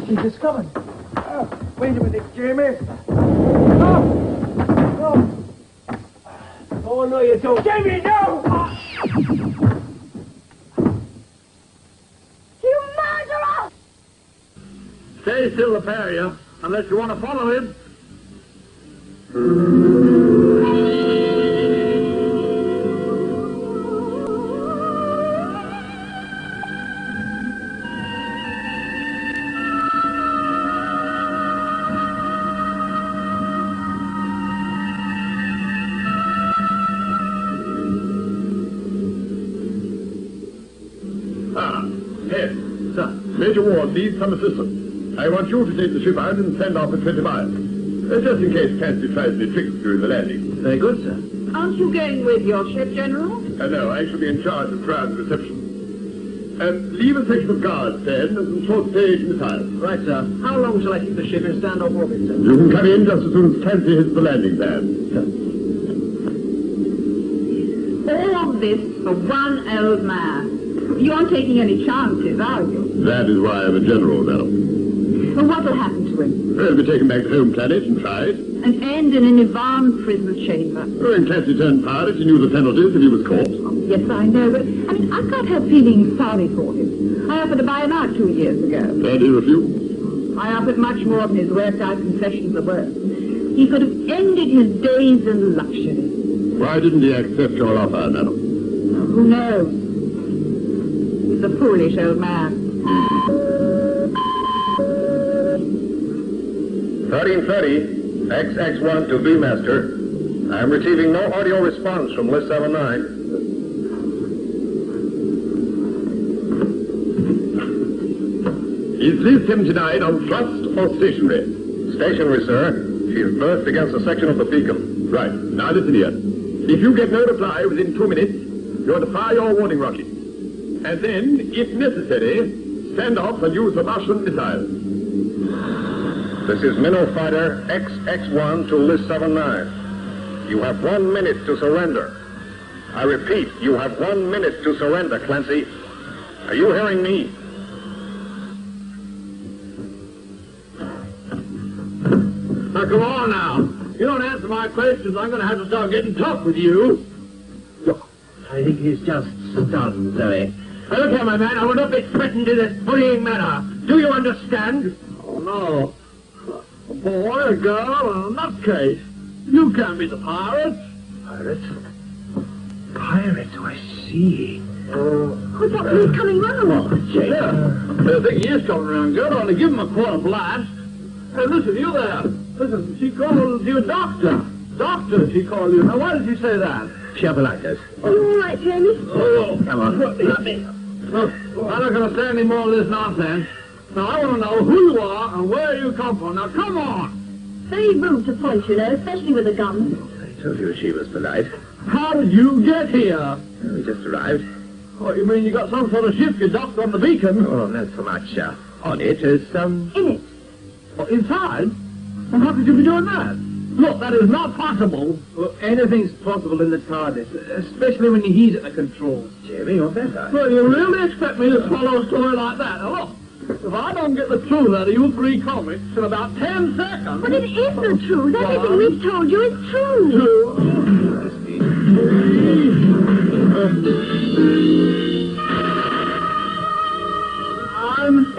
Ship is coming. Wait a minute, Jamie. No! No! Oh, no, you don't. Jamie, no! You murderer! Stay still, the pair of you, unless you want to follow him. Major Ward needs some assistance. I want you to take the ship out and send off at 20 miles. Just in case Clancey tries any tricks during the landing. Very good, sir. Aren't you going with your ship, General? No, I shall be in charge of ground reception. Leave a section of guards, then, and some short stage missiles. Right, sir. How long shall I keep the ship in standoff orbit, sir? You can come in just as soon as Clancey hits the landing pad. All this for one old man. You aren't taking any chances, are you? That is why I'm a general now. Well, what will happen to him? He'll be taken back to home planet and tried. And end in an Ivan prison chamber. When Clancey turned pirate, he knew the penalties if he was caught. Yes, I know, but, I can't help feeling sorry for him. I offered to buy him out 2 years ago. And he refused? I offered much more than his worked-out concessions were worth. He could have ended his days in luxury. Why didn't he accept your offer, madam? Who knows? He's a foolish old man. 1330, XX1 to B-Master. I'm receiving no audio response from List 79. Is Liz 79 on thrust or stationary? Stationary, sir. She is berthed against a section of the beacon. Right. Now listen here. If you get no reply within 2 minutes, you're to fire your warning rocket. And then, if necessary, stand off and use the Martian missiles. This is Minnow Fighter XX1 to List 79. You have 1 minute to surrender. I repeat, you have 1 minute to surrender, Clancey. Are you hearing me? Now, come on now. You don't answer my questions, I'm going to have to start getting tough with you. Look, I think he's just stunned, Zoe. Now, look here, my man, I will not be threatened in this bullying manner. Do you understand? Oh, no. A boy, a girl, and a nutcase. You can't be the pirate. Pirate? Pirate, I see. What's that? He's coming round. Yeah. I think he is coming round, girl. Only give him a quarter blast. Hey, listen, you there. Listen, she calls you a doctor. Doctor, she called you. Now, why did she say that? She have a light, us. Are you all right, Jamie? Oh, Come on. Look, I'm not going to stand any more of this nonsense. Now, I want to know who you are and where you come from. Now, come on. Very rude to point, you know, especially with a gun. I told you she was polite. How did you get here? We just arrived. What, you mean you got some sort of ship you docked on the beacon? Oh, not so much on it as In it. Oh, inside? Well, how could you be doing that? Look, that is not possible. Well, anything's possible in the TARDIS, especially when he's at the controls. Jamie, you're better. Well, you really expect me to swallow a story like that? Now, look, if I don't get the truth out of you three comics in about 10 seconds... But it is the truth. Everything we've told you is true. I'm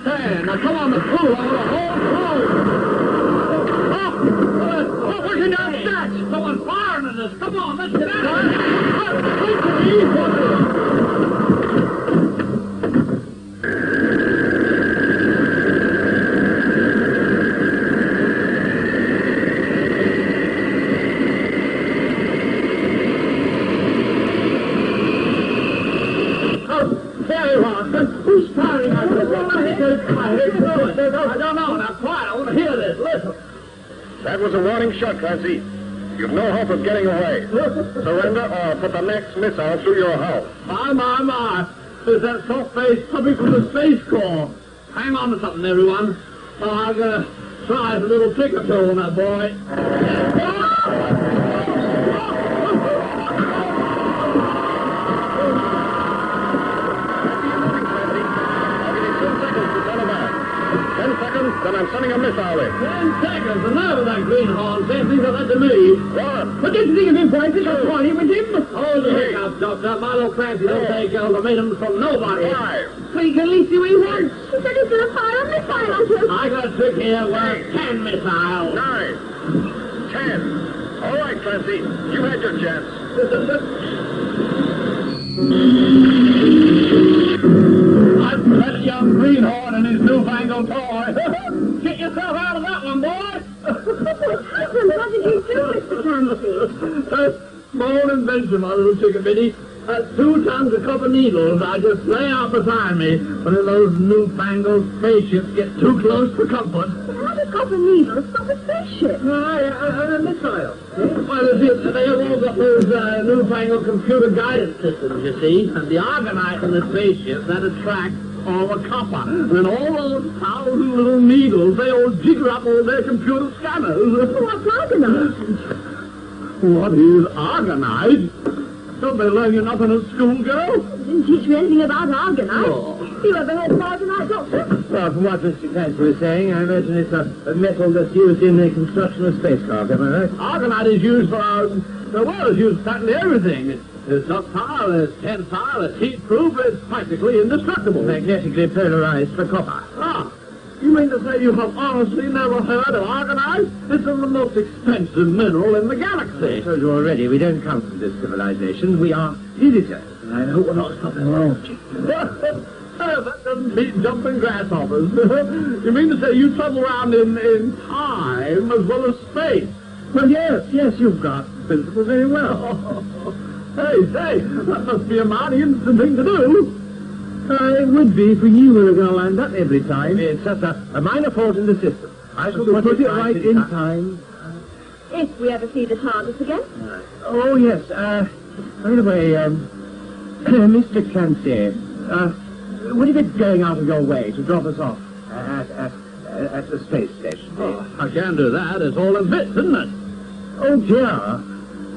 10. Now, come on, the crew. I want the whole crew. Oh, we're getting down the stacks. Someone's firing at us. Come on, let's get out of here. Wait for me. Who's firing at us? I don't know. Now, quiet. I want to hear this. Listen. That was a warning shot, Clancey. You've no hope of getting away. Surrender or put the next missile through your hull. My. There's that soft-faced puppy from the Space Corps. Hang on to something, everyone. Oh, I'm going to try a little trick or two on that boy. 10 seconds, then I'm sending a missile in. 10 seconds, the nerve of that greenhorn. Same thing that led to me. 1. But didn't you think of him, Francis? That's why he with him. Hold the heck up, Doctor. My little Clancey don't take ultimatums from nobody. 5. So you can at least see what he wants. He said he's going to fire a missile on us. I got a trick here worth 10 missiles. 9. 10. All right, Clancey. You had your chance. That young greenhorn and his newfangled toy. Get yourself out of that one, boy. What did you do, Mr. Clancey? Small invention, my little chicken bitty. 2 tons of copper needles I just lay out beside me when those newfangled spaceships get too close for comfort. How do copper needles stop a spaceship? A missile. Well, they have all got those newfangled computer guidance systems, you see, and the argonite in the spaceships that attracts all the copper. And all those 1,000 little needles, they all jigger up all their computer scanners. What's argonite? What is argonite? Don't they learn you nothing at school, girl? Didn't teach you anything about argonite. Oh. You ever heard of argonite, Doctor? Well, from what Mr. Clancey was saying, I imagine it's a metal that's used in the construction of spacecraft, am I right? Argonite is used for, it's used for practically everything. It's ductile, it's tensile, it's heat-proof, it's practically indestructible. Magnetically polarized for copper. Ah, you mean to say you have honestly never heard of argonite? It's the most expensive mineral in the galaxy. I told you already, we don't come from this civilization. We are visitors. And I hope we're not stopping along. That doesn't beat jumping grasshoppers. You mean to say you travel around in time as well as space? Well, yes, you've got principles very well. Hey, that must be a mighty interesting thing to do. It would be if we knew we were going to land up every time. It's just a minor fault in the system. I shall put it right in time. If we ever see the TARDIS again. Oh, yes. By the way, Mr. Clancey, would you be going out of your way to drop us off at the space station? Oh, I can't do that. It's all in bits, isn't it? Oh, dear.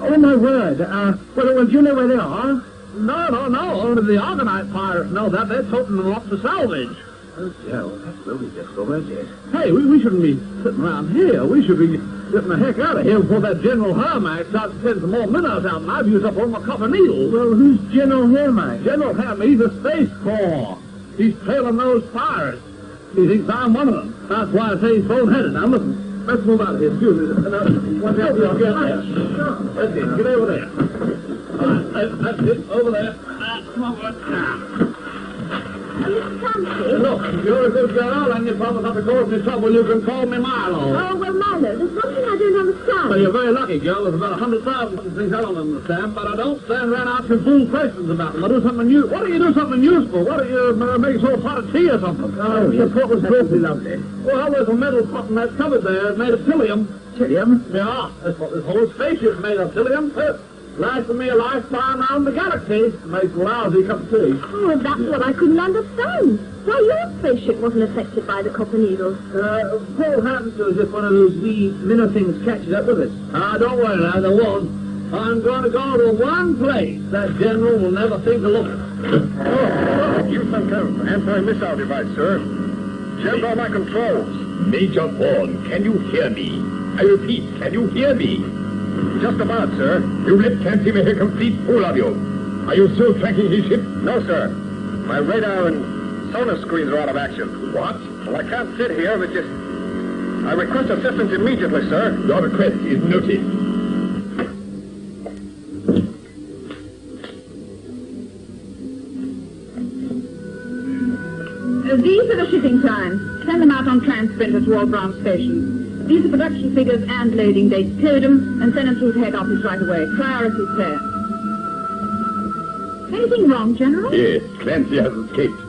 Oh, my word. Well, do you know where they are? No. Only the Argonite pirates know that. They're toting them off to salvage. Oh, dear. Well, that will be difficult, won't it? Hey, we shouldn't be sitting around here. We should be getting the heck out of here before that General Hermack starts to send some more minnows out, and I've used up all my copper needles. Well, who's General Hermack? General Hermack, the Space Corps. He's trailing those pirates. He thinks I'm one of them. That's why I say he's boneheaded. Now, listen. Let's move out of here. Excuse me. Watch out for your get there. That's it. Get over there. That's it. Over there. Come over. Mr. Clancey? Look, if you're a good girl and you promise not to cause me trouble, you can call me Milo. Oh, well, Milo, there's one thing I don't understand. Well, you're very lucky, girl. There's about 100,000 things I don't understand, but I don't stand around asking fool questions about them. I do something new. Why don't you do something useful? Why don't you make sort of pot of tea or something? Oh, yes, what was awfully lovely. Well, there's a metal pot in that cupboard there made of psyllium. Psyllium? Yeah, that's what this whole spaceship's made of, psyllium. Lasted me a lifetime around the galaxy. Makes a lousy cup of tea. Oh, that's what I couldn't understand. Why your spaceship wasn't affected by the copper needles. What happened to us if one of those wee minnow things catches up with us? Don't worry now, there won't. I'm going to go to one place that General will never think to look at. Oh, use some kind of anti-missile device, sir. Check all my controls. Major Vaughn, can you hear me? I repeat, can you hear me? Just about, sir. You let Clancey make a complete fool of you. Are you still tracking his ship? No, sir. My radar and sonar screens are out of action. What? Well, I can't sit here with just... I request assistance immediately, sir. Your request is noted. These are the shipping times. Send them out on transprinter to all branch stations. These are production figures and loading dates. Code them and send them through to head office right away. Priority set. Anything wrong, General? Yes, Clancey has escaped.